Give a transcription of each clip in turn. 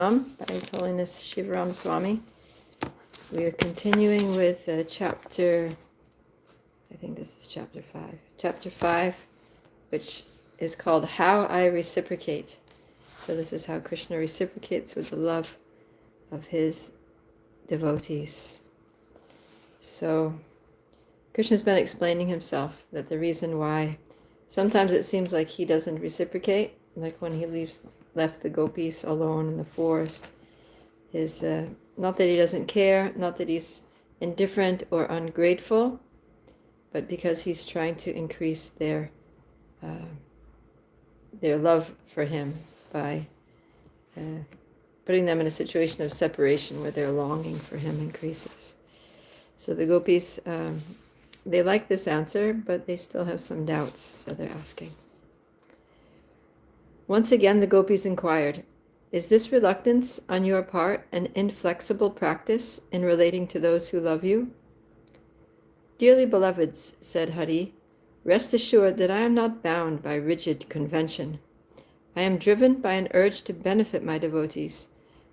By His Holiness Shivaram Swami. We are continuing with chapter, I think this is chapter 5. Chapter 5, which is called How I Reciprocate. So this is how Krishna reciprocates with the love of his devotees. So Krishna's been explaining himself that the reason why sometimes it seems like he doesn't reciprocate, like when he left the gopis alone in the forest, is not that he doesn't care, not that he's indifferent or ungrateful, but because he's trying to increase their love for him by putting them in a situation of separation where their longing for him increases. So the gopis, they like this answer, but they still have some doubts, so they're asking. Once again, the gopis inquired, "Is this reluctance on your part an inflexible practice in relating to those who love you?" "Dearly beloveds," said Hari, "rest assured that I am not bound by rigid convention. I am driven by an urge to benefit my devotees,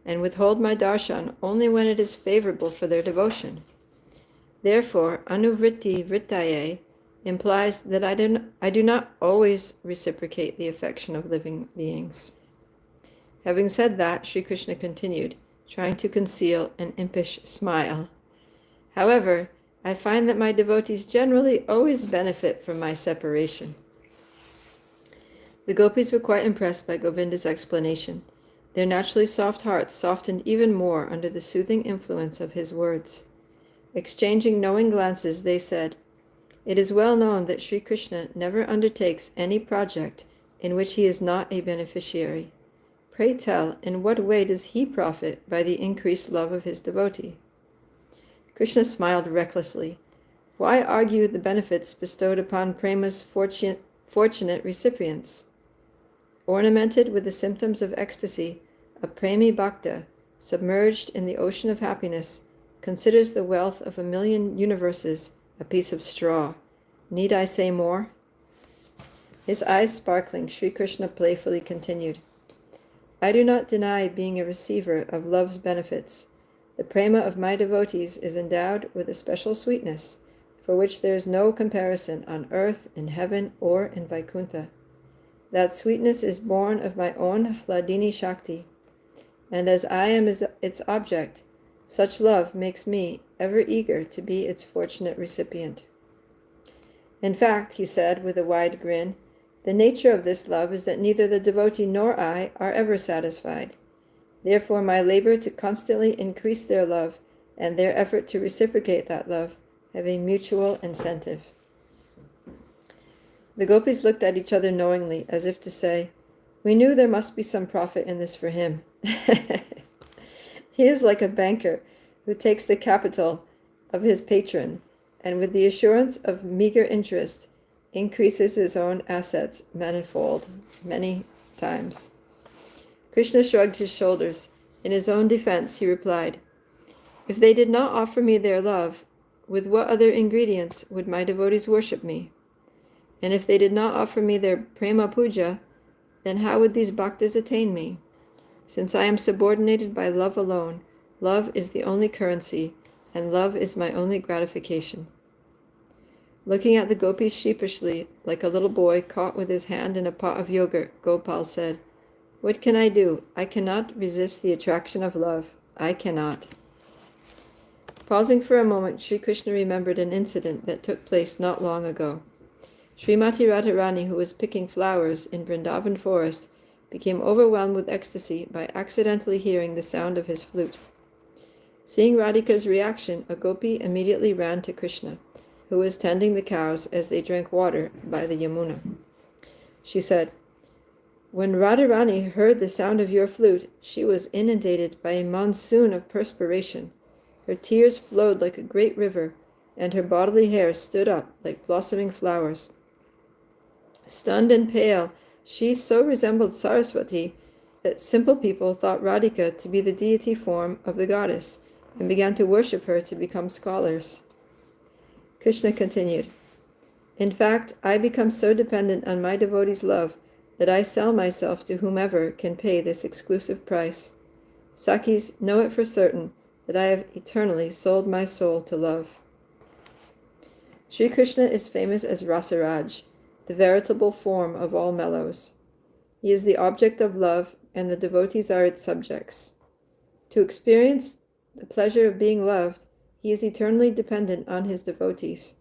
and withhold my darshan only when it is favorable for their devotion. Therefore, anuvritti vrittaye implies that I do not always reciprocate the affection of living beings." Having said that, Sri Krishna continued, trying to conceal an impish smile. "However, I find that my devotees generally always benefit from my separation." The gopis were quite impressed by Govinda's explanation. Their naturally soft hearts softened even more under the soothing influence of his words. Exchanging knowing glances, they said, "It is well known that Sri Krishna never undertakes any project in which he is not a beneficiary. Pray tell, in what way does he profit by the increased love of his devotee?" Krishna smiled recklessly. "Why argue the benefits bestowed upon Prema's fortunate recipients? Ornamented with the symptoms of ecstasy, a Premi Bhakta, submerged in the ocean of happiness, considers the wealth of 1,000,000 universes a piece of straw. Need I say more?" His eyes sparkling, Sri Krishna playfully continued, "I do not deny being a receiver of love's benefits. The prema of my devotees is endowed with a special sweetness, for which there is no comparison on earth, in heaven, or in Vaikuntha. That sweetness is born of my own Hladini Shakti, and as I am its object, such love makes me ever eager to be its fortunate recipient. In fact," he said with a wide grin, "the nature of this love is that neither the devotee nor I are ever satisfied. Therefore my labor to constantly increase their love and their effort to reciprocate that love have a mutual incentive." The gopis looked at each other knowingly, as if to say, "We knew there must be some profit in this for him." He is like a banker who takes the capital of his patron, and with the assurance of meager interest, increases his own assets manifold, many times. Krishna shrugged his shoulders. In his own defense, he replied, "If they did not offer me their love, with what other ingredients would my devotees worship me? And if they did not offer me their prema puja, then how would these bhaktas attain me? Since I am subordinated by love alone, love is the only currency, and love is my only gratification." Looking at the gopis sheepishly, like a little boy caught with his hand in a pot of yogurt, Gopal said, "What can I do? I cannot resist the attraction of love. I cannot." Pausing for a moment, Sri Krishna remembered an incident that took place not long ago. Srimati Radharani, who was picking flowers in Vrindavan forest, became overwhelmed with ecstasy by accidentally hearing the sound of his flute. Seeing Radhika's reaction, a gopi immediately ran to Krishna, who was tending the cows as they drank water by the Yamuna. She said, "When Radharani heard the sound of your flute, she was inundated by a monsoon of perspiration. Her tears flowed like a great river, and her bodily hair stood up like blossoming flowers. Stunned and pale, she so resembled Saraswati that simple people thought Radhika to be the deity form of the goddess and began to worship her to become scholars." Krishna continued, "In fact, I become so dependent on my devotees' love that I sell myself to whomever can pay this exclusive price. Sakis, know it for certain that I have eternally sold my soul to love. Sri Krishna is famous as Rasaraj, the veritable form of all mellows. He is the object of love, and the devotees are its subjects. To experience the pleasure of being loved, he is eternally dependent on his devotees.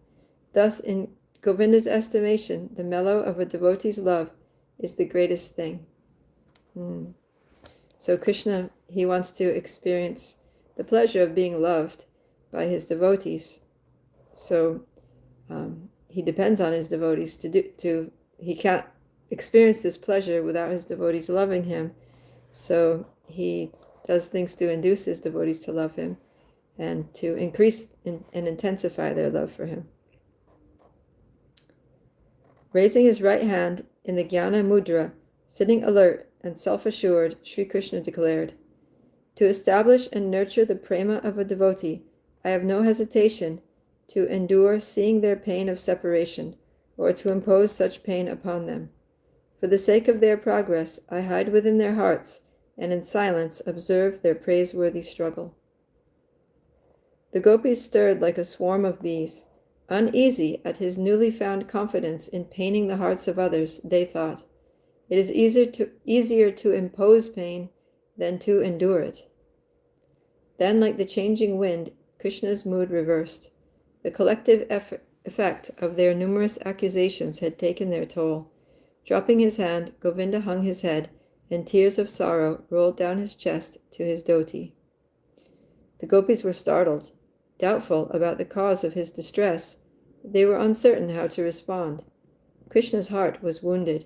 Thus, in Govinda's estimation, the mellow of a devotee's love is the greatest thing. So Krishna, he wants to experience the pleasure of being loved by his devotees. So he depends on his devotees he can't experience this pleasure without his devotees loving him. So he does things to induce his devotees to love him and to increase and intensify their love for him. Raising his right hand in the Jnana Mudra, sitting alert and self-assured, Sri Krishna declared, "To establish and nurture the prema of a devotee, I have no hesitation to endure seeing their pain of separation, or to impose such pain upon them. For the sake of their progress, I hide within their hearts, and in silence observe their praiseworthy struggle." The gopis stirred like a swarm of bees. Uneasy at his newly found confidence in paining the hearts of others, they thought, "It is easier to impose pain than to endure it." Then, like the changing wind, Krishna's mood reversed. The collective effect of their numerous accusations had taken their toll. Dropping his hand, Govinda hung his head, and tears of sorrow rolled down his chest to his dhoti. The gopis were startled, doubtful about the cause of his distress. They were uncertain how to respond. Krishna's heart was wounded.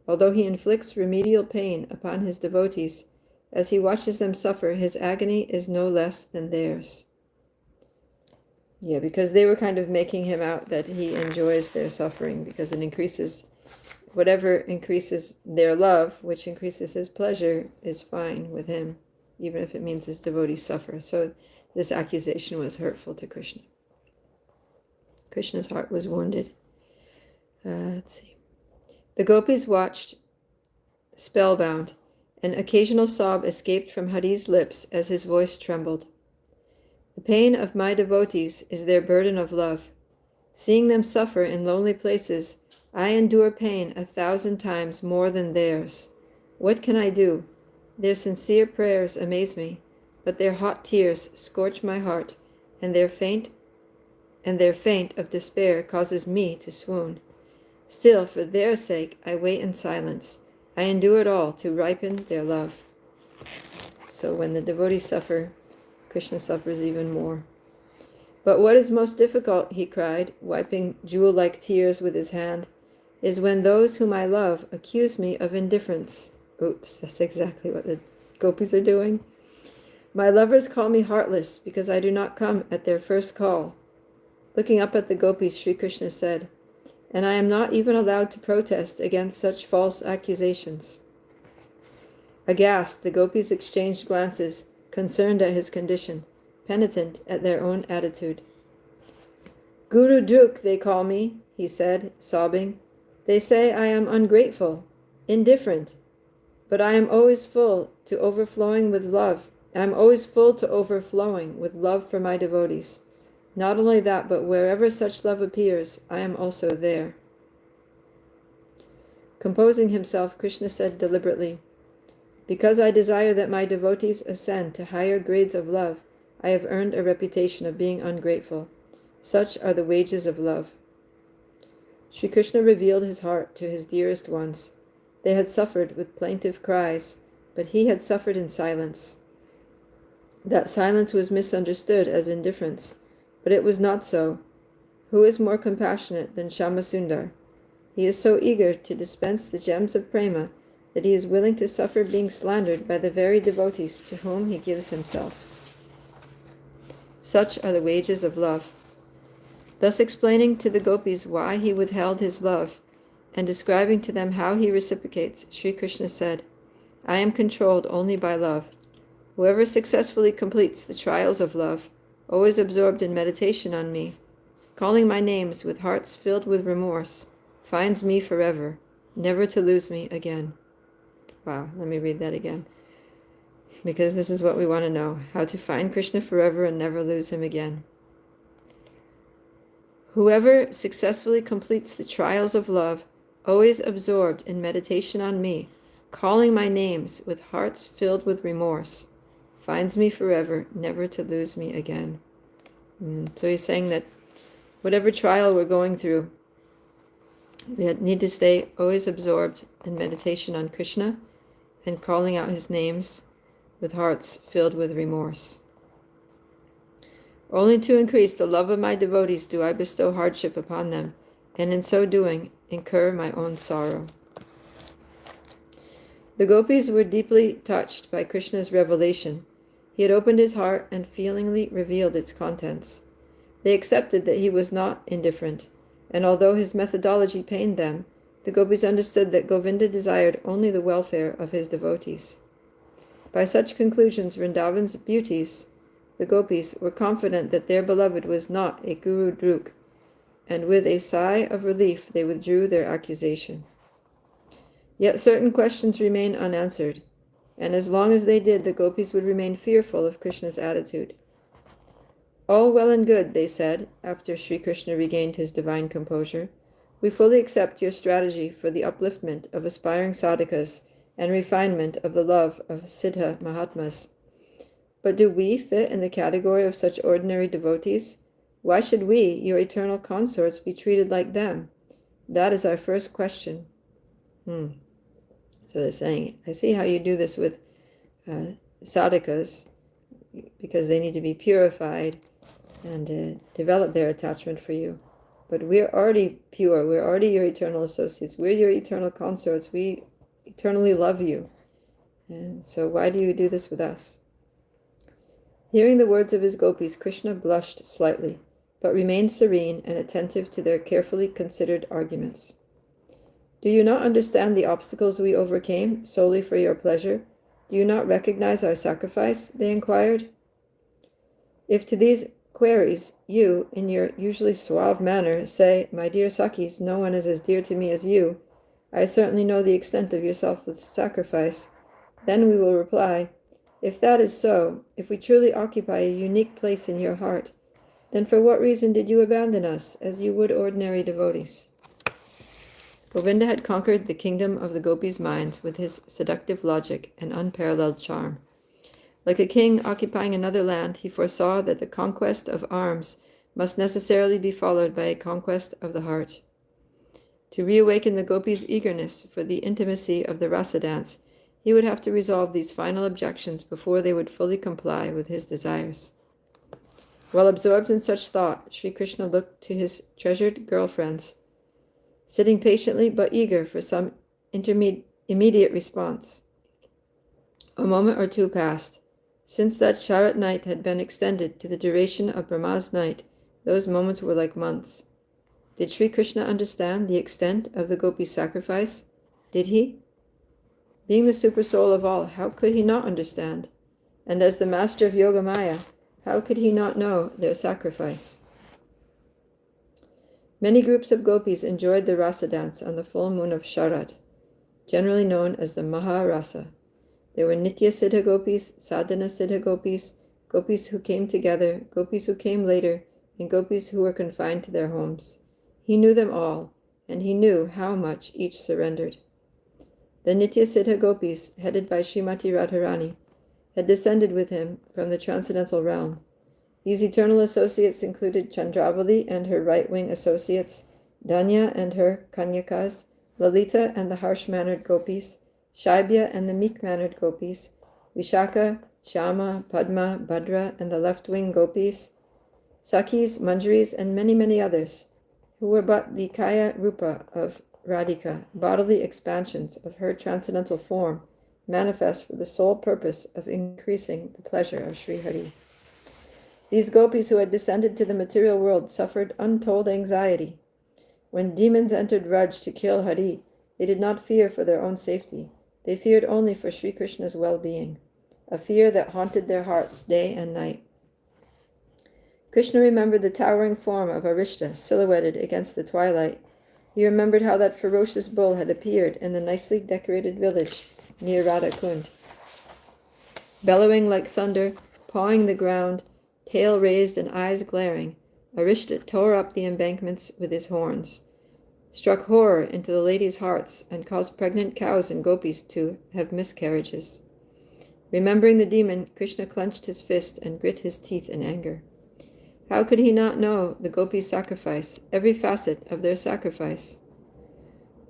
Although he inflicts remedial pain upon his devotees, as he watches them suffer, his agony is no less than theirs. Yeah, because they were kind of making him out that he enjoys their suffering because it increases, whatever increases their love, which increases his pleasure, is fine with him, even if it means his devotees suffer. So this accusation was hurtful to Krishna. Krishna's heart was wounded. Let's see. The gopis watched, spellbound. An occasional sob escaped from Hari's lips as his voice trembled. "The pain of my devotees is their burden of love. Seeing them suffer in lonely places, I endure pain 1,000 times more than theirs. What can I do? Their sincere prayers amaze me, but their hot tears scorch my heart, and their faint of despair causes me to swoon. Still, for their sake, I wait in silence. I endure it all to ripen their love." So when the devotees suffer, Krishna suffers even more. "But what is most difficult," he cried, wiping jewel-like tears with his hand, "is when those whom I love accuse me of indifference." Oops, that's exactly what the gopis are doing. "My lovers call me heartless because I do not come at their first call." Looking up at the gopis, Sri Krishna said, "And I am not even allowed to protest against such false accusations." Aghast, the gopis exchanged glances, concerned at his condition, penitent at their own attitude. "Guru Druk they call me," he said, sobbing. "They say I am ungrateful, indifferent, but I am always full to overflowing with love. I am always full to overflowing with love for my devotees. Not only that, but wherever such love appears, I am also there." Composing himself, Krishna said deliberately, "Because I desire that my devotees ascend to higher grades of love, I have earned a reputation of being ungrateful. Such are the wages of love." Sri Krishna revealed his heart to his dearest ones. They had suffered with plaintive cries, but he had suffered in silence. That silence was misunderstood as indifference, but it was not so. Who is more compassionate than Shyamasundar? He is so eager to dispense the gems of prema that he is willing to suffer being slandered by the very devotees to whom he gives himself. Such are the wages of love. Thus explaining to the gopis why he withheld his love, and describing to them how he reciprocates, Sri Krishna said, "I am controlled only by love. Whoever successfully completes the trials of love, always absorbed in meditation on me, calling my names with hearts filled with remorse, finds me forever, never to lose me again." Wow, let me read that again. because this is what we want to know, how to find Krishna forever and never lose him again. Whoever successfully completes the trials of love, always absorbed in meditation on me, calling my names with hearts filled with remorse, finds me forever, never to lose me again. So he's saying that whatever trial we're going through, we need to stay always absorbed in meditation on Krishna and calling out his names with hearts filled with remorse. Only to increase the love of my devotees do I bestow hardship upon them, and in so doing, incur my own sorrow. The gopis were deeply touched by Krishna's revelation. He had opened his heart and feelingly revealed its contents. They accepted that he was not indifferent, and although his methodology pained them, the gopis understood that Govinda desired only the welfare of his devotees. By such conclusions, Vrindavan's beauties, the gopis, were confident that their beloved was not a guru druk, and with a sigh of relief they withdrew their accusation. Yet certain questions remained unanswered, and as long as they did, the gopis would remain fearful of Krishna's attitude. All well and good, they said, after Sri Krishna regained his divine composure. We fully accept your strategy for the upliftment of aspiring sadhakas and refinement of the love of Siddha Mahatmas. But do we fit in the category of such ordinary devotees? Why should we, your eternal consorts, be treated like them? That is our first question. So they're saying, I see how you do this with sadhakas, because they need to be purified and develop their attachment for you. But we're already pure. We're already your eternal associates. We're your eternal consorts. We eternally love you. And so why do you do this with us? Hearing the words of his gopis, Krishna blushed slightly, but remained serene and attentive to their carefully considered arguments. Do you not understand the obstacles we overcame solely for your pleasure? Do you not recognize our sacrifice? They inquired. If to these queries you, in your usually suave manner, say, My dear Sakis, no one is as dear to me as you, I certainly know the extent of your selfless sacrifice, then we will reply, if that is so, if we truly occupy a unique place in your heart, then for what reason did you abandon us, as you would ordinary devotees? Govinda had conquered the kingdom of the gopis' minds with his seductive logic and unparalleled charm. Like a king occupying another land, he foresaw that the conquest of arms must necessarily be followed by a conquest of the heart. To reawaken the gopis' eagerness for the intimacy of the rasa dance, he would have to resolve these final objections before they would fully comply with his desires. While absorbed in such thought, Sri Krishna looked to his treasured girlfriends, sitting patiently but eager for some immediate response. A moment or two passed. Since that Sharat night had been extended to the duration of Brahma's night, those moments were like months. Did Sri Krishna understand the extent of the gopi's sacrifice? Did he? Being the supersoul of all, how could he not understand? And as the master of Yogamaya, how could he not know their sacrifice? Many groups of gopis enjoyed the rasa dance on the full moon of Sharat, generally known as the Maharasa. There were Nitya Siddha gopis, Sadhana Siddha gopis, gopis who came together, gopis who came later, and gopis who were confined to their homes. He knew them all, and he knew how much each surrendered. The Nitya Siddha gopis, headed by Srimati Radharani, had descended with him from the transcendental realm. These eternal associates included Chandravali and her right-wing associates, Danya and her Kanyakas, Lalita and the harsh-mannered gopis, Shaibya and the meek-mannered gopis, Vishaka, Shama, Padma, Bhadra and the left-wing gopis, Sakis, Manjaris, and many, many others, who were but the Kaya Rupa of Radhika, bodily expansions of her transcendental form, manifest for the sole purpose of increasing the pleasure of Sri Hari. These gopis who had descended to the material world suffered untold anxiety. When demons entered Raj to kill Hari, they did not fear for their own safety. They feared only for Sri Krishna's well-being, a fear that haunted their hearts day and night. Krishna remembered the towering form of Arishta silhouetted against the twilight. He remembered how that ferocious bull had appeared in the nicely decorated village near Radha Kund. Bellowing like thunder, pawing the ground, tail raised and eyes glaring, Arishta tore up the embankments with his horns, struck horror into the ladies' hearts, and caused pregnant cows and gopis to have miscarriages. Remembering the demon, Krishna clenched his fist and grit his teeth in anger. How could he not know the gopis' sacrifice, every facet of their sacrifice?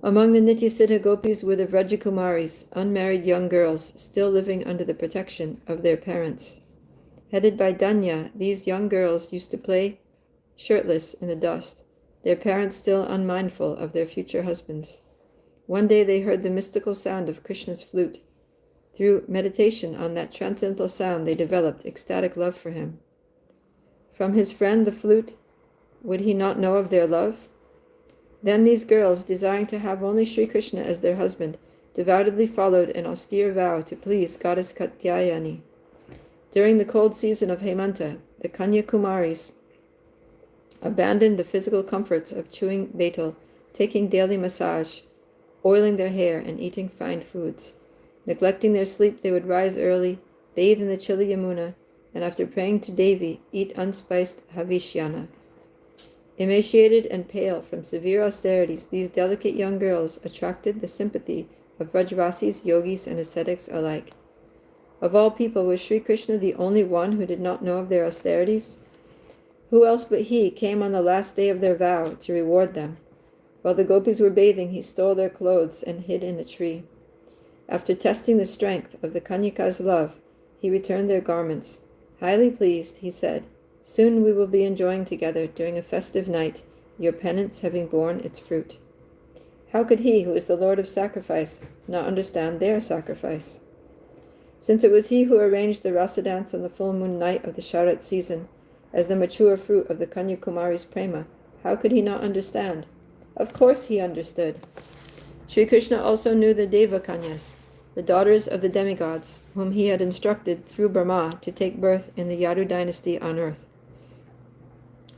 Among the Nityasiddha gopis were the Vrajakumaris, unmarried young girls still living under the protection of their parents. Headed by Danya, these young girls used to play shirtless in the dust, their parents still unmindful of their future husbands. One day they heard the mystical sound of Krishna's flute. Through meditation on that transcendental sound, they developed ecstatic love for him. From his friend the flute, would he not know of their love? Then these girls, desiring to have only Sri Krishna as their husband, devoutly followed an austere vow to please goddess Katyayani. During the cold season of Hemanta, the Kanya Kumaris abandoned the physical comforts of chewing betel, taking daily massage, oiling their hair, and eating fine foods. Neglecting their sleep, they would rise early, bathe in the chilly Yamuna, and after praying to Devi, eat unspiced havishyana. Emaciated and pale from severe austerities, these delicate young girls attracted the sympathy of Vrajavasis, yogis, and ascetics alike. Of all people, was Sri Krishna the only one who did not know of their austerities? Who else but he came on the last day of their vow to reward them? While the gopis were bathing, he stole their clothes and hid in a tree. After testing the strength of the Kanyaka's love, he returned their garments. Highly pleased, he said, "Soon we will be enjoying together during a festive night, your penance having borne its fruit." How could he, who is the Lord of sacrifice, not understand their sacrifice? Since it was he who arranged the rasa dance on the full moon night of the Sharat season, as the mature fruit of the Kanya Kumari's prema, how could he not understand? Of course he understood. Sri Krishna also knew the Deva Kanyas, the daughters of the demigods, whom he had instructed through Brahma to take birth in the Yadu dynasty on earth.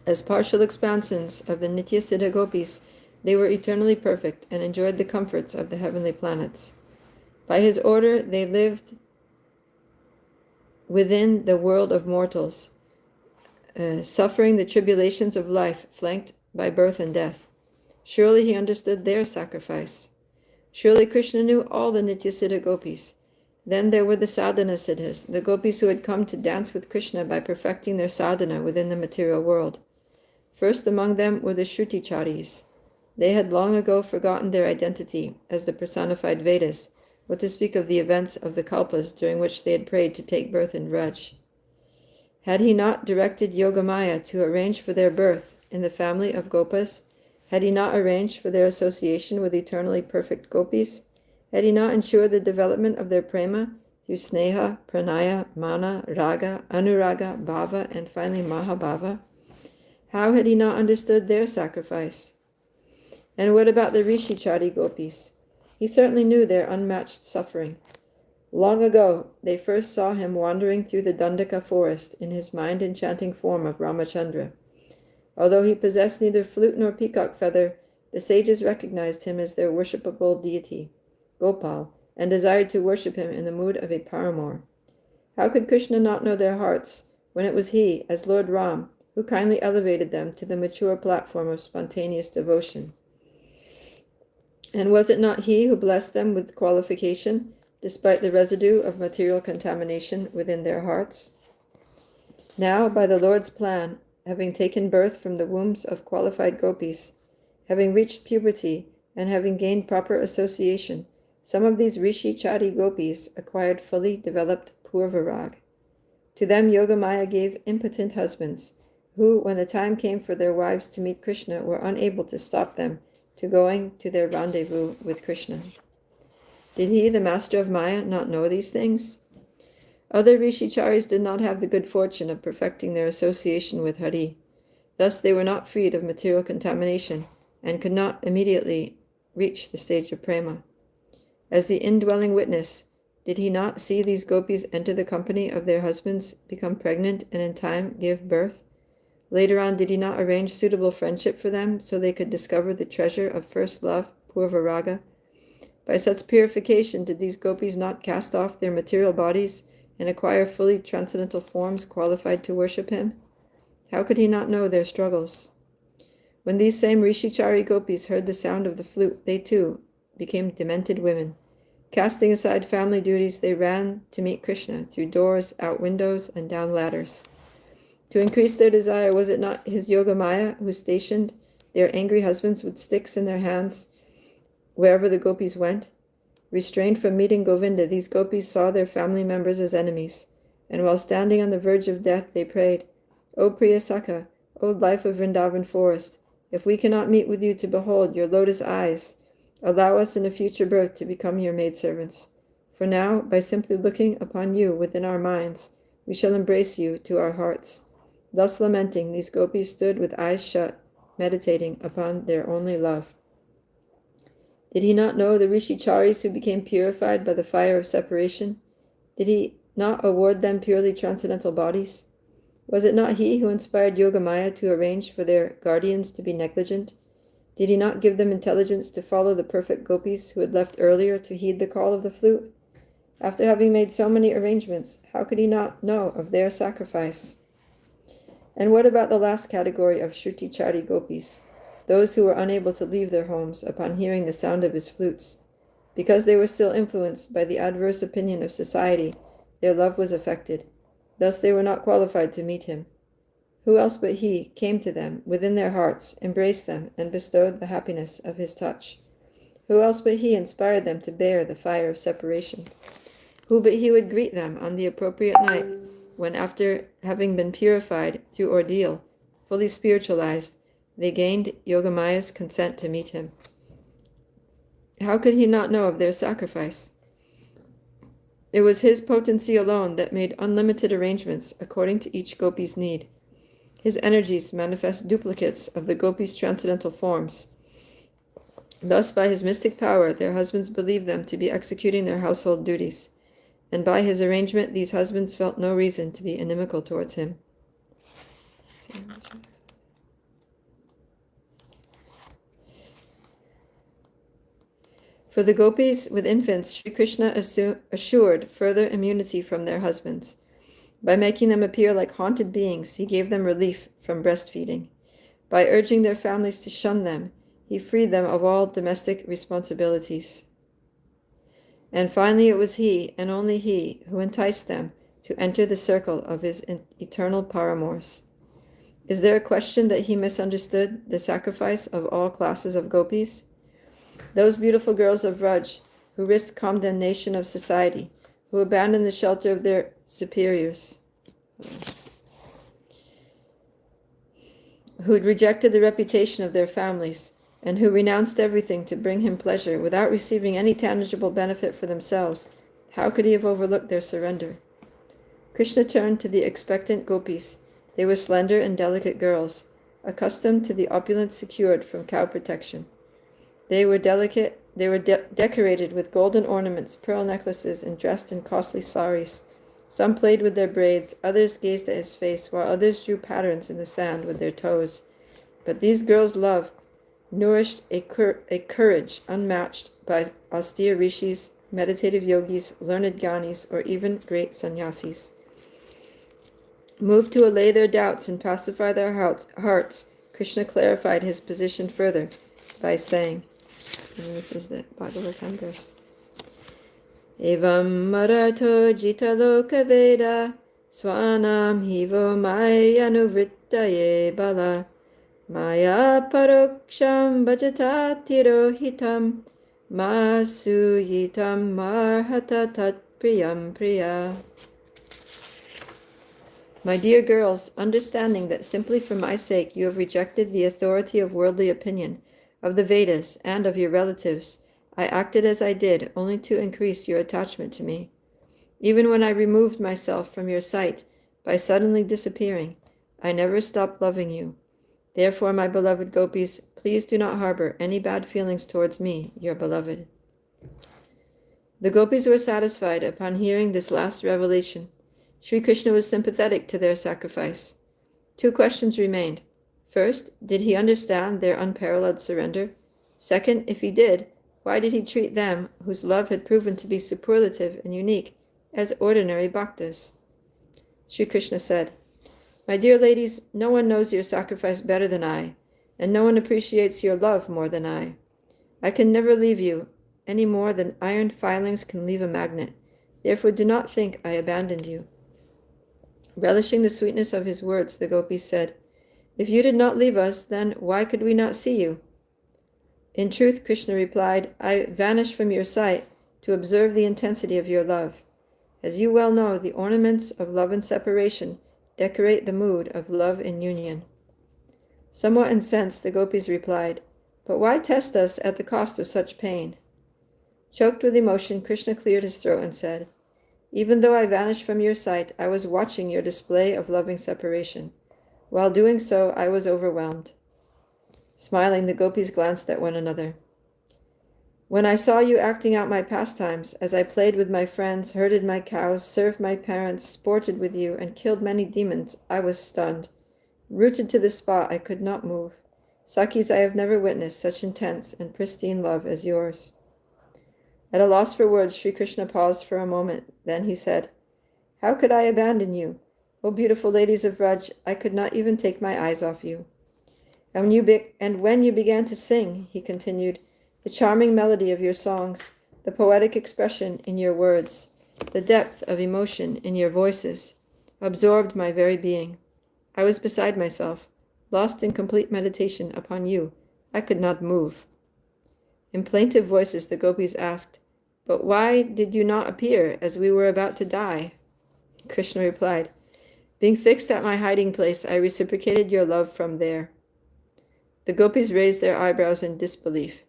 As partial expansions of the Nityasiddha gopis, they were eternally perfect and enjoyed the comforts of the heavenly planets. By his order, they lived within the world of mortals, suffering the tribulations of life flanked by birth and death. Surely he understood their sacrifice. Surely Krishna knew all the Nityasiddha gopis. Then there were the sadhana siddhas, the gopis who had come to dance with Krishna by perfecting their sadhana within the material world. First among them were the Shruticharis. They had long ago forgotten their identity as the personified Vedas, what to speak of the events of the kalpas during which they had prayed to take birth in Vraj. Had he not directed Yogamaya to arrange for their birth in the family of Gopas? Had he not arranged for their association with eternally perfect gopis? Had he not ensured the development of their prema through sneha, pranaya, mana, raga, anuraga, bhava, and finally mahabhava? How had he not understood their sacrifice? And what about the Rishichari gopis? He certainly knew their unmatched suffering. Long ago, they first saw him wandering through the Dandaka forest in his mind-enchanting form of Ramachandra. Although he possessed neither flute nor peacock feather, the sages recognized him as their worshipable deity, Gopal, and desired to worship him in the mood of a paramour. How could Krishna not know their hearts, when it was he, as Lord Ram, who kindly elevated them to the mature platform of spontaneous devotion? And was it not he who blessed them with qualification, despite the residue of material contamination within their hearts? Now, by the Lord's plan, having taken birth from the wombs of qualified gopis, having reached puberty, and having gained proper association, some of these Rishi-Chari gopis acquired fully developed Purvarag. To them Yogamaya gave impotent husbands, who, when the time came for their wives to meet Krishna, were unable to stop them to going to their rendezvous with Krishna. Did he, the master of Maya, not know these things? Other Rishicharis did not have the good fortune of perfecting their association with Hari. Thus they were not freed of material contamination, and could not immediately reach the stage of prema. As the indwelling witness, did he not see these gopis enter the company of their husbands, become pregnant, and in time give birth? Later on, did he not arrange suitable friendship for them, so they could discover the treasure of first love, Purvaraga? By such purification did these gopis not cast off their material bodies and acquire fully transcendental forms qualified to worship him? How could he not know their struggles? When these same Rishichari gopis heard the sound of the flute, they too became demented women. Casting aside family duties, they ran to meet Krishna through doors, out windows, and down ladders. To increase their desire, was it not his Yogamaya who stationed their angry husbands with sticks in their hands wherever the gopis went? Restrained from meeting Govinda, these gopis saw their family members as enemies, and while standing on the verge of death, they prayed, O Priya Sakha, O life of Vrindavan forest, if we cannot meet with you to behold your lotus eyes, allow us in a future birth to become your maidservants. For now, by simply looking upon you within our minds, we shall embrace you to our hearts. Thus lamenting, these gopis stood with eyes shut, meditating upon their only love. Did he not know the Rishicharis who became purified by the fire of separation? Did he not award them purely transcendental bodies? Was it not he who inspired Yogamaya to arrange for their guardians to be negligent? Did he not give them intelligence to follow the perfect gopis who had left earlier to heed the call of the flute? After having made so many arrangements, how could he not know of their sacrifice? And what about the last category of Shrutichari gopis, those who were unable to leave their homes upon hearing the sound of his flutes? Because they were still influenced by the adverse opinion of society, their love was affected. Thus they were not qualified to meet him. Who else but he came to them within their hearts, embraced them, and bestowed the happiness of his touch? Who else but he inspired them to bear the fire of separation? Who but he would greet them on the appropriate night, when after having been purified through ordeal, fully spiritualized, they gained Yogamaya's consent to meet him? How could he not know of their sacrifice? It was his potency alone that made unlimited arrangements according to each gopi's need. His energies manifest duplicates of the gopis' transcendental forms. Thus, by his mystic power, their husbands believed them to be executing their household duties, and by his arrangement, these husbands felt no reason to be inimical towards him. For the gopis with infants, Sri Krishna assured further immunity from their husbands. By making them appear like haunted beings, he gave them relief from breastfeeding. By urging their families to shun them, he freed them of all domestic responsibilities. And finally, it was he, and only he, who enticed them to enter the circle of his eternal paramours. Is there a question that he misunderstood the sacrifice of all classes of gopis? Those beautiful girls of Vraj, who risked condemnation of society, who abandoned the shelter of their superiors, who rejected the reputation of their families, and who renounced everything to bring him pleasure without receiving any tangible benefit for themselves, how could he have overlooked their surrender? Krishna turned to the expectant gopis. They were slender and delicate girls, accustomed to the opulence secured from cow protection. They were decorated with golden ornaments, pearl necklaces, and dressed in costly saris. Some played with their braids, others gazed at his face, while others drew patterns in the sand with their toes. But these girls' love nourished a courage unmatched by austere rishis, meditative yogis, learned gyanis, or even great sannyasis. Moved to allay their doubts and pacify their hearts, Krishna clarified his position further by saying, and this is the Bhagavatam verse, Evam marato jita loka veda swanam hivo mayanu bala maya paroksham bhajata tirohitam masuyitam marhata tat priyam priya. My dear girls, understanding that simply for my sake you have rejected the authority of worldly opinion, of the Vedas, and of your relatives, I acted as I did only to increase your attachment to me. Even when I removed myself from your sight by suddenly disappearing, I never stopped loving you. Therefore, my beloved gopis, please do not harbor any bad feelings towards me, your beloved. The gopis were satisfied upon hearing this last revelation. Sri Krishna was sympathetic to their sacrifice. 2 questions remained. First, did he understand their unparalleled surrender? Second, if he did, why did he treat them, whose love had proven to be superlative and unique, as ordinary bhaktas. Sri Krishna said, "My dear ladies, no one knows your sacrifice better than I, and no one appreciates your love more than I. I can never leave you, any more than iron filings can leave a magnet. Therefore do not think I abandoned you." Relishing the sweetness of his words, the gopis said, "If you did not leave us, then why could we not see you?" "In truth," Krishna replied, "I vanished from your sight to observe the intensity of your love. As you well know, the ornaments of love and separation decorate the mood of love and union." Somewhat incensed, the gopis replied, "But why test us at the cost of such pain?" Choked with emotion, Krishna cleared his throat and said, "Even though I vanished from your sight, I was watching your display of loving separation. While doing so, I was overwhelmed." Smiling, the gopis glanced at one another. "When I saw you acting out my pastimes, as I played with my friends, herded my cows, served my parents, sported with you, and killed many demons, I was stunned. Rooted to the spot, I could not move. Sakis, I have never witnessed such intense and pristine love as yours." At a loss for words, Sri Krishna paused for a moment. Then he said, "How could I abandon you? O beautiful ladies of Vraj, I could not even take my eyes off you. And when you began to sing," he continued, "the charming melody of your songs, the poetic expression in your words, the depth of emotion in your voices, absorbed my very being. I was beside myself, lost in complete meditation upon you. I could not move." In plaintive voices, the gopis asked, "But why did you not appear as we were about to die?" Krishna replied, "Being fixed at my hiding place, I reciprocated your love from there." The gopis raised their eyebrows in disbelief.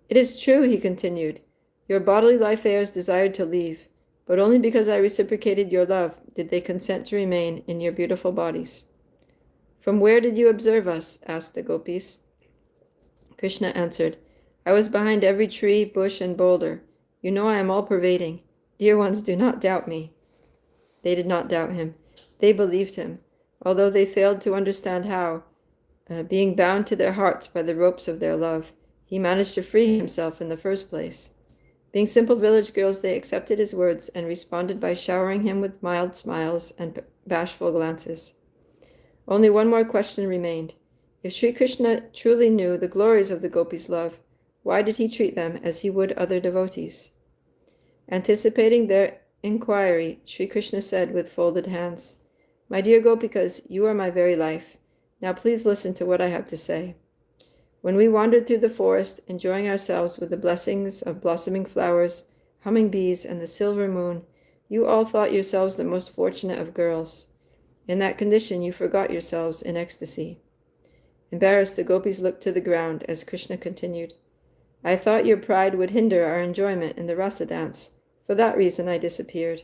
"It is true," he continued, "your bodily life heirs desired to leave, but only because I reciprocated your love did they consent to remain in your beautiful bodies." "From where did you observe us?" asked the gopis. Krishna answered, "I was behind every tree, bush, and boulder. You know I am all-pervading. Dear ones, do not doubt me." They did not doubt him. They believed him, although they failed to understand how, being bound to their hearts by the ropes of their love, he managed to free himself in the first place. Being simple village girls, they accepted his words and responded by showering him with mild smiles and bashful glances. Only one more question remained. If Sri Krishna truly knew the glories of the gopis' love, why did he treat them as he would other devotees? Anticipating their inquiry, Sri Krishna said with folded hands, "My dear Gopikas, you are my very life. Now please listen to what I have to say. When we wandered through the forest, enjoying ourselves with the blessings of blossoming flowers, humming bees, and the silver moon, you all thought yourselves the most fortunate of girls. In that condition, you forgot yourselves in ecstasy." Embarrassed, the gopis looked to the ground as Krishna continued, "I thought your pride would hinder our enjoyment in the rasa dance. For that reason, I disappeared."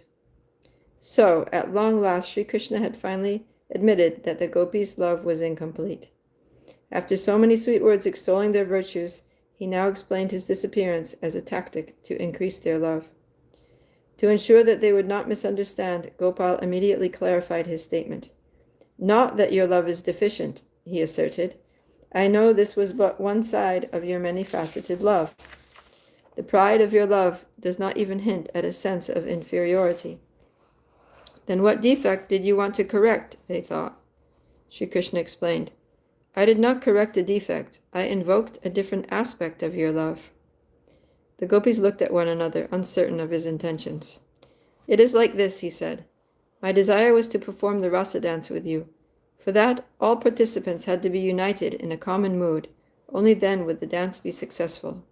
So, at long last, Sri Krishna had finally admitted that the gopis' love was incomplete. After so many sweet words extolling their virtues, he now explained his disappearance as a tactic to increase their love. To ensure that they would not misunderstand, Gopal immediately clarified his statement. "Not that your love is deficient," he asserted. "I know this was but one side of your many-faceted love. The pride of your love does not even hint at a sense of inferiority." "Then what defect did you want to correct?" they thought. Sri Krishna explained, "I did not correct a defect. I invoked a different aspect of your love." The gopis looked at one another, uncertain of his intentions. "It is like this," he said. "My desire was to perform the rasa dance with you. For that, all participants had to be united in a common mood. Only then would the dance be successful.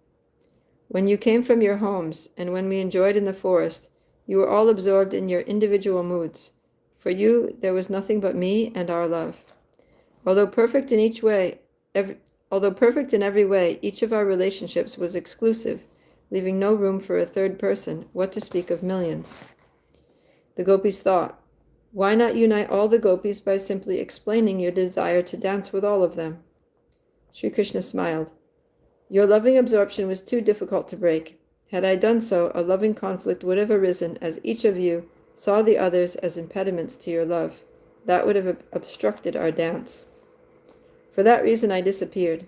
When you came from your homes, and when we enjoyed in the forest, you were all absorbed in your individual moods. For you, there was nothing but me and our love. Although perfect in every way, each of our relationships was exclusive, leaving no room for a third person, what to speak of millions." The gopis thought, "Why not unite all the gopis by simply explaining your desire to dance with all of them?" Sri Krishna smiled. "Your loving absorption was too difficult to break. Had I done so, a loving conflict would have arisen as each of you saw the others as impediments to your love. That would have obstructed our dance. For that reason I disappeared.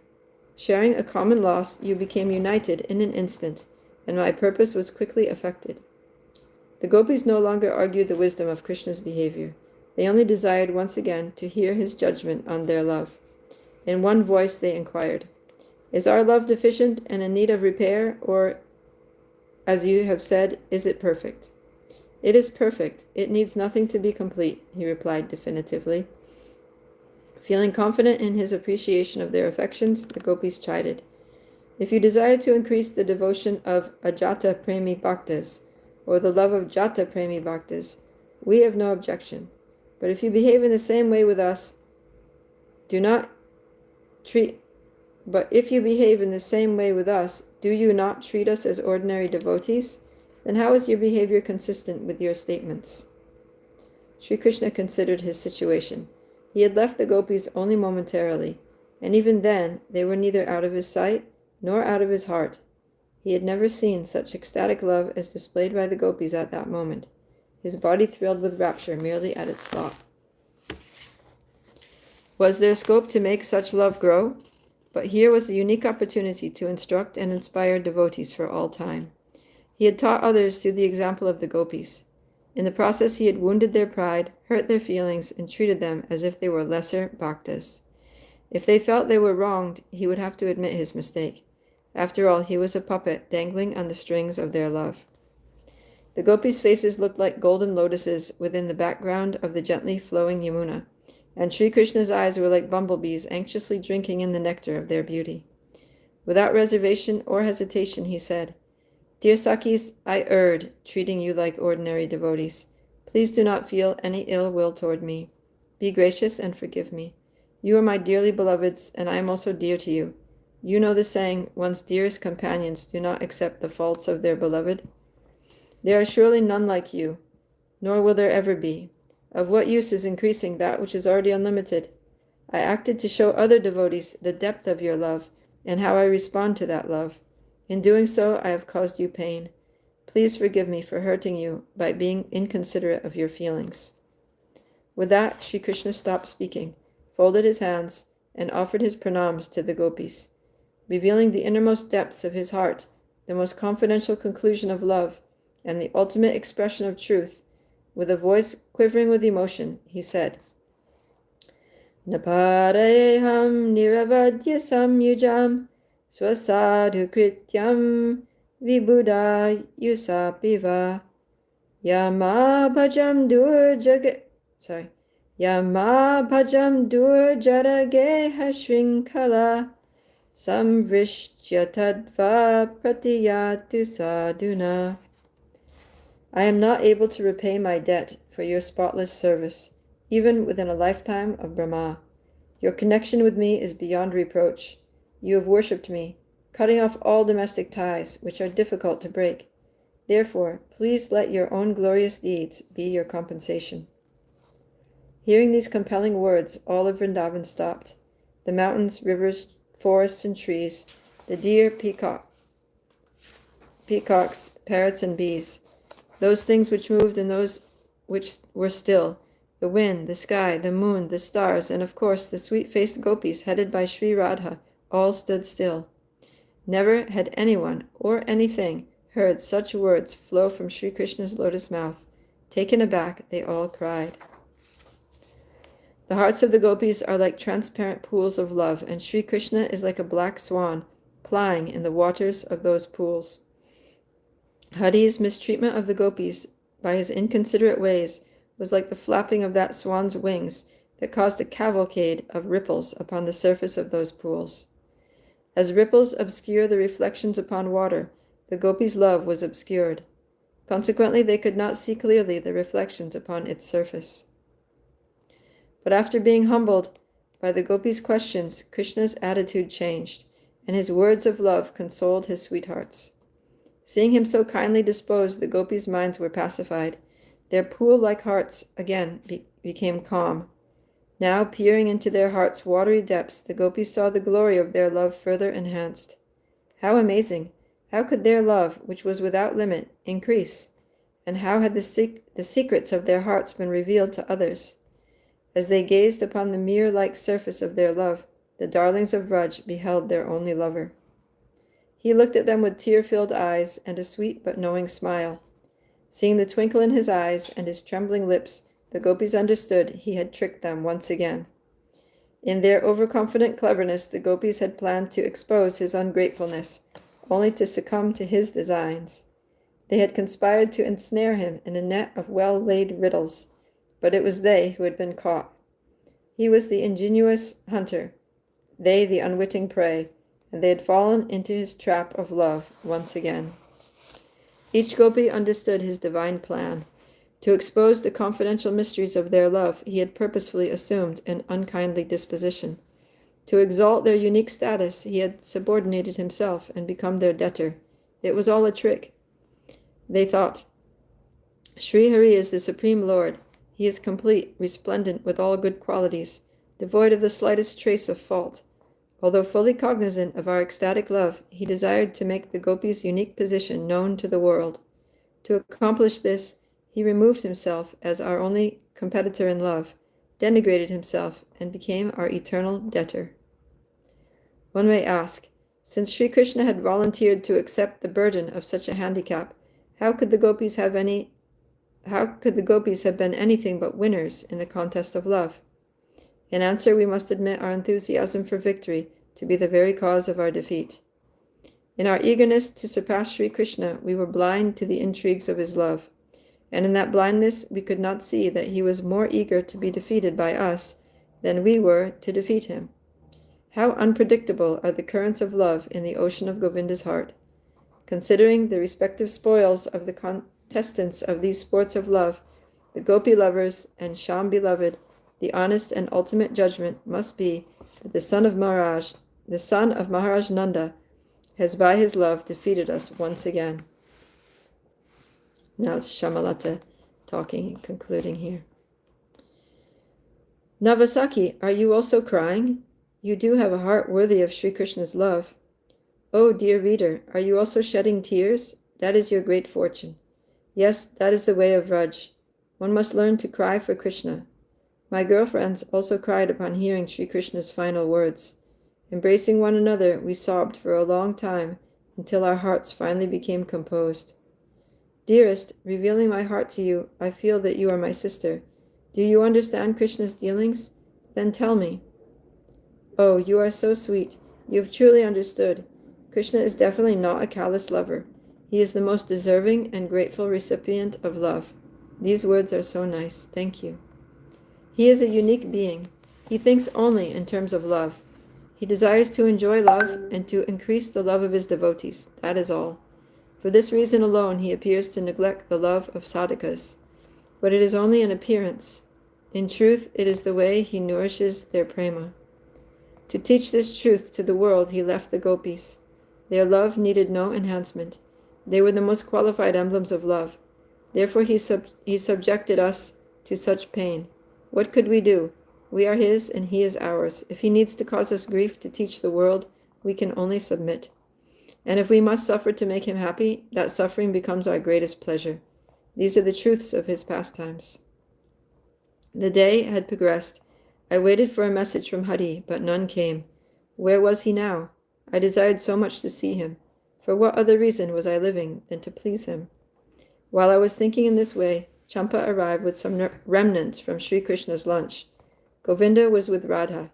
Sharing a common loss, you became united in an instant, and my purpose was quickly effected." The gopis no longer argued the wisdom of Krishna's behavior. They only desired once again to hear his judgment on their love. In one voice they inquired, "Is our love deficient and in need of repair, or, as you have said, is it perfect?" "It is perfect. It needs nothing to be complete," he replied definitively. Feeling confident in his appreciation of their affections, the gopis chided, "If you desire to increase the devotion of Ajata Premi Bhaktas, or the love of Jata Premi Bhaktas, we have no objection. But if you behave in the same way with us, do you not treat us as ordinary devotees? Then how is your behavior consistent with your statements?" Sri Krishna considered his situation. He had left the gopis only momentarily, and even then they were neither out of his sight nor out of his heart. He had never seen such ecstatic love as displayed by the gopis at that moment. His body thrilled with rapture merely at its thought. Was there scope to make such love grow? But here was a unique opportunity to instruct and inspire devotees for all time. He had taught others through the example of the gopis. In the process, he had wounded their pride, hurt their feelings, and treated them as if they were lesser bhaktas. If they felt they were wronged, he would have to admit his mistake. After all, he was a puppet dangling on the strings of their love. The gopis' faces looked like golden lotuses within the background of the gently flowing Yamuna, and Sri Krishna's eyes were like bumblebees anxiously drinking in the nectar of their beauty. Without reservation or hesitation, he said, "Dear Sakis, I erred, treating you like ordinary devotees. Please do not feel any ill will toward me. Be gracious and forgive me. You are my dearly beloveds, and I am also dear to you. You know the saying, one's dearest companions do not accept the faults of their beloved. There are surely none like you, nor will there ever be. Of what use is increasing that which is already unlimited? I acted to show other devotees the depth of your love, and how I respond to that love. In doing so, I have caused you pain. Please forgive me for hurting you by being inconsiderate of your feelings." With that, Sri Krishna stopped speaking, folded his hands, and offered his pranams to the gopis. Revealing the innermost depths of his heart, the most confidential conclusion of love, and the ultimate expression of truth, with a voice quivering with emotion, he said, "Naparayeham niravadya samyujam swasadhu krityam vibuddha yusapiva yama bhajam durjarageha shrinkala samvrishtya tadva pratiyatu sadhuna." I am not able to repay my debt for your spotless service, even within a lifetime of Brahma. Your connection with me is beyond reproach. You have worshipped me, cutting off all domestic ties, which are difficult to break. Therefore, please let your own glorious deeds be your compensation. Hearing these compelling words, all of Vrindavan stopped. The mountains, rivers, forests, and trees, the deer, peacocks, parrots, and bees, those things which moved and those which were still, the wind, the sky, the moon, the stars, and of course the sweet-faced gopis headed by Sri Radha, all stood still. Never had anyone or anything heard such words flow from Sri Krishna's lotus mouth. Taken aback, they all cried. The hearts of the gopis are like transparent pools of love, and Sri Krishna is like a black swan plying in the waters of those pools. Hari's mistreatment of the gopis by his inconsiderate ways was like the flapping of that swan's wings that caused a cavalcade of ripples upon the surface of those pools. As ripples obscure the reflections upon water, the gopis' love was obscured. Consequently, they could not see clearly the reflections upon its surface. But after being humbled by the gopis' questions, Krishna's attitude changed, and his words of love consoled his sweethearts. Seeing him so kindly disposed, the gopis' minds were pacified. Their pool-like hearts again became calm. Now, peering into their hearts' watery depths, the gopis saw the glory of their love further enhanced. How amazing! How could their love, which was without limit, increase? And how had the secrets of their hearts been revealed to others? As they gazed upon the mirror-like surface of their love, the darlings of Vraj beheld their only lover. He looked at them with tear-filled eyes and a sweet but knowing smile. Seeing the twinkle in his eyes and his trembling lips, the gopis understood he had tricked them once again. In their overconfident cleverness, the gopis had planned to expose his ungratefulness, only to succumb to his designs. They had conspired to ensnare him in a net of well-laid riddles, but it was they who had been caught. He was the ingenious hunter, they the unwitting prey, and they had fallen into his trap of love once again. Each gopi understood his divine plan. To expose the confidential mysteries of their love, he had purposefully assumed an unkindly disposition. To exalt their unique status, he had subordinated himself and become their debtor. It was all a trick. They thought, Sri Hari is the Supreme Lord. He is complete, resplendent with all good qualities, devoid of the slightest trace of fault. Although fully cognizant of our ecstatic love, he desired to make the gopis' unique position known to the world. To accomplish this, he removed himself as our only competitor in love, denigrated himself, and became our eternal debtor. One may ask, since Sri Krishna had volunteered to accept the burden of such a handicap, how could the gopis have been anything but winners in the contest of love? In answer, we must admit our enthusiasm for victory to be the very cause of our defeat. In our eagerness to surpass Sri Krishna, we were blind to the intrigues of his love, and in that blindness we could not see that he was more eager to be defeated by us than we were to defeat him. How unpredictable are the currents of love in the ocean of Govinda's heart. Considering the respective spoils of the contestants of these sports of love, the gopi lovers and Sham beloved, the honest and ultimate judgment must be that the son of Maharaj Nanda, has by his love defeated us once again. Now it's Shamalata talking and concluding here. Navasaki, are you also crying? You do have a heart worthy of Sri Krishna's love. Oh, dear reader, are you also shedding tears? That is your great fortune. Yes, that is the way of Vraj. One must learn to cry for Krishna. My girlfriends also cried upon hearing Sri Krishna's final words. Embracing one another, we sobbed for a long time until our hearts finally became composed. Dearest, revealing my heart to you, I feel that you are my sister. Do you understand Krishna's dealings? Then tell me. Oh, you are so sweet. You have truly understood. Krishna is definitely not a callous lover. He is the most deserving and grateful recipient of love. These words are so nice. Thank you. He is a unique being. He thinks only in terms of love. He desires to enjoy love and to increase the love of his devotees. That is all. For this reason alone, he appears to neglect the love of sadhakas. But it is only an appearance. In truth, it is the way he nourishes their prema. To teach this truth to the world, he left the gopis. Their love needed no enhancement. They were the most qualified emblems of love. Therefore he subjected us to such pain. What could we do? We are his and he is ours. If he needs to cause us grief to teach the world, we can only submit. And if we must suffer to make him happy, that suffering becomes our greatest pleasure. These are the truths of his pastimes. The day had progressed. I waited for a message from Hari, but none came. Where was he now? I desired so much to see him. For what other reason was I living than to please him? While I was thinking in this way, Champa arrived with some remnants from Sri Krishna's lunch. Govinda was with Radha.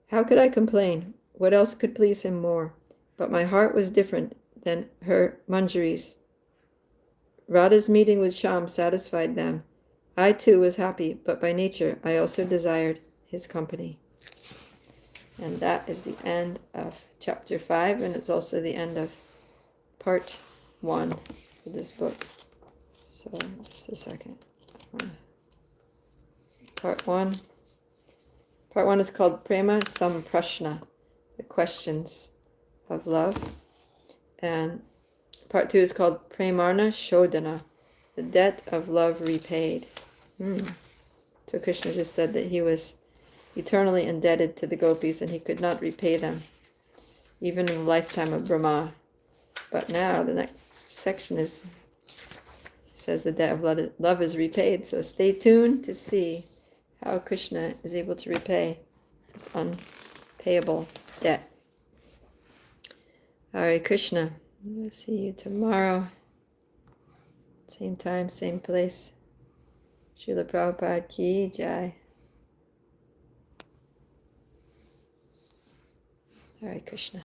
How could I complain? What else could please him more? But my heart was different than her manjaris. Radha's meeting with Sham satisfied them. I too was happy, but by nature I also desired his company. And that is the end of chapter 5, and it's also the end of part 1 of this book. So, just a second. Part 1. Part 1 is called Prema Samprashna, the questions of love. And part 2 is called Premarna Shodhana, the debt of love repaid. So Krishna just said that he was eternally indebted to the gopis and he could not repay them, even in the lifetime of Brahma. But now the next section says the debt of love is repaid. So stay tuned to see how Krishna is able to repay this unpayable debt. Hare Krishna. We'll see you tomorrow. Same time, same place. Srila Prabhupada ki jai. Hare Krishna.